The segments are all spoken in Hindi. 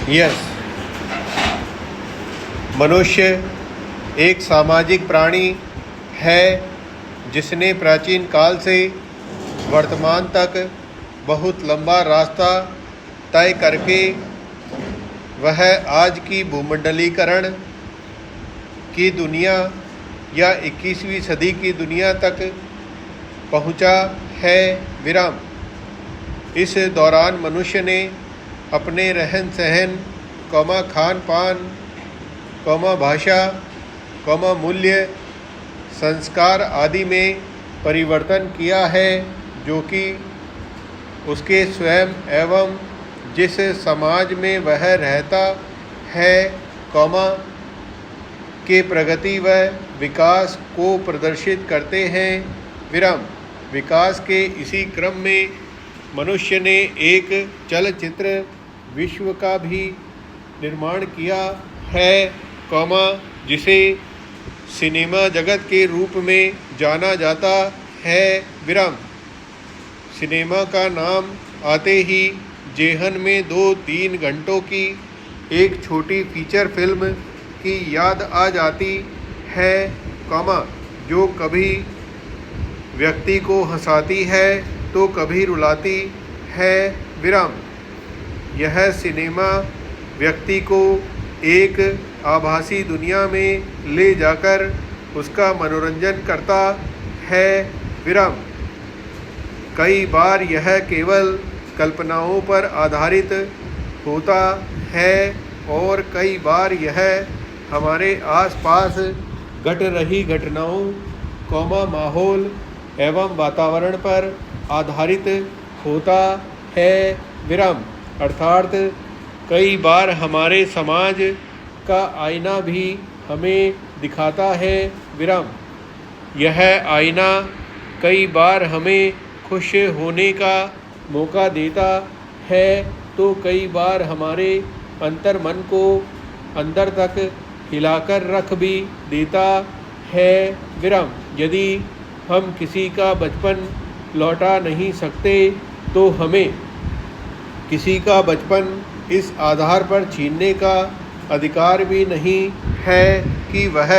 यस, मनुष्य एक सामाजिक प्राणी है जिसने प्राचीन काल से वर्तमान तक बहुत लंबा रास्ता तय करके वह आज की भूमंडलीकरण की दुनिया या 21वीं सदी की दुनिया तक पहुंचा है। विराम। इस दौरान मनुष्य ने अपने रहन सहन, खान पान, भाषा, मूल्य, संस्कार आदि में परिवर्तन किया है, जो कि उसके स्वयं एवं जिस समाज में वह रहता है, के प्रगति व विकास को प्रदर्शित करते हैं। विराम। विकास के इसी क्रम में मनुष्य ने एक चलचित्र विश्व का भी निर्माण किया है, जिसे सिनेमा जगत के रूप में जाना जाता है। विराम। सिनेमा का नाम आते ही जेहन में 2-3 घंटों की एक छोटी फीचर फिल्म की याद आ जाती है, जो कभी व्यक्ति को हंसाती है तो कभी रुलाती है। विराम। यह सिनेमा व्यक्ति को एक आभासी दुनिया में ले जाकर उसका मनोरंजन करता है। विराम। कई बार यह केवल कल्पनाओं पर आधारित होता है और कई बार यह हमारे आसपास घट रही घटनाओं, माहौल एवं वातावरण पर आधारित होता है। विराम। अर्थात कई बार हमारे समाज का आईना भी हमें दिखाता है। विराम। यह आईना कई बार हमें खुश होने का मौका देता है तो कई बार हमारे अंतर्मन को अंदर तक हिलाकर रख भी देता है। विराम। यदि हम किसी का बचपन लौटा नहीं सकते तो हमें किसी का बचपन इस आधार पर छीनने का अधिकार भी नहीं है कि वह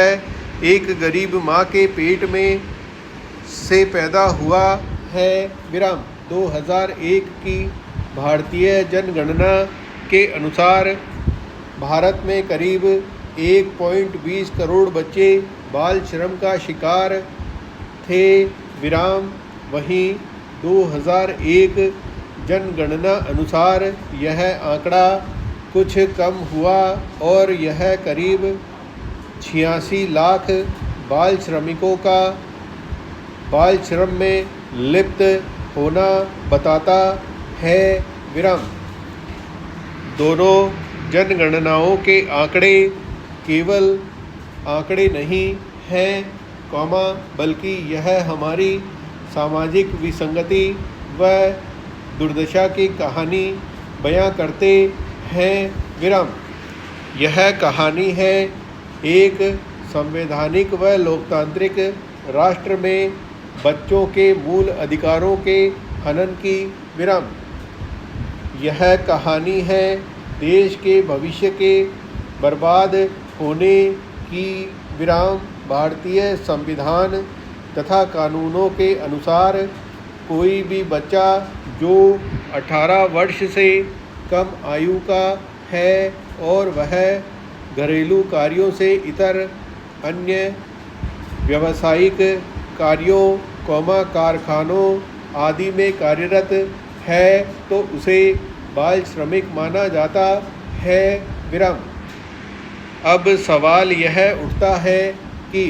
एक गरीब माँ के पेट में से पैदा हुआ है। विराम। 2001 की भारतीय जनगणना के अनुसार भारत में करीब 1.20 करोड़ बच्चे बाल श्रम का शिकार थे। विराम। वहीं 2001 जनगणना अनुसार यह आंकड़ा कुछ कम हुआ और यह करीब 86 लाख बाल श्रमिकों का बाल श्रम में लिप्त होना बताता है। विराम। दोनों जनगणनाओं के आंकड़े केवल आंकड़े नहीं हैं, बल्कि यह हमारी सामाजिक विसंगति व दुर्दशा की कहानी बयां करते हैं। विराम। यह कहानी है एक संवैधानिक व लोकतांत्रिक राष्ट्र में बच्चों के मूल अधिकारों के हनन की। विराम। यह कहानी है देश के भविष्य के बर्बाद होने की। विराम। भारतीय संविधान तथा कानूनों के अनुसार कोई भी बच्चा जो 18 वर्ष से कम आयु का है और वह घरेलू कार्यों से इतर अन्य व्यावसायिक कार्यों, कारखानों आदि में कार्यरत है तो उसे बाल श्रमिक माना जाता है। विराम। अब सवाल यह उठता है कि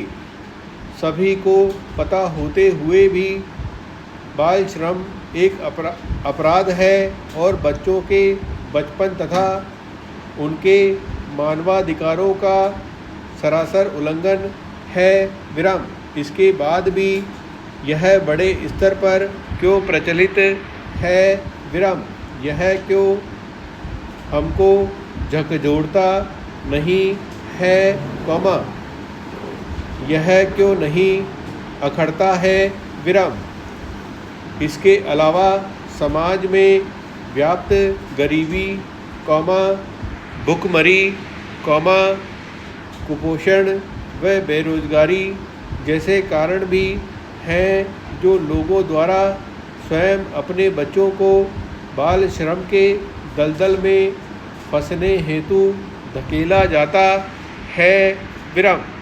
सभी को पता होते हुए भी बाल श्रम एक अपराध है और बच्चों के बचपन तथा उनके मानवाधिकारों का सरासर उल्लंघन है। विराम। इसके बाद भी यह बड़े स्तर पर क्यों प्रचलित है? विराम। यह क्यों हमको झकझोरता नहीं है, यह क्यों नहीं अखड़ता है? विराम। इसके अलावा समाज में व्याप्त गरीबी, भुखमरी, कुपोषण व बेरोजगारी जैसे कारण भी हैं जो लोगों द्वारा स्वयं अपने बच्चों को बाल श्रम के दलदल में फंसने हेतु धकेला जाता है। विराम।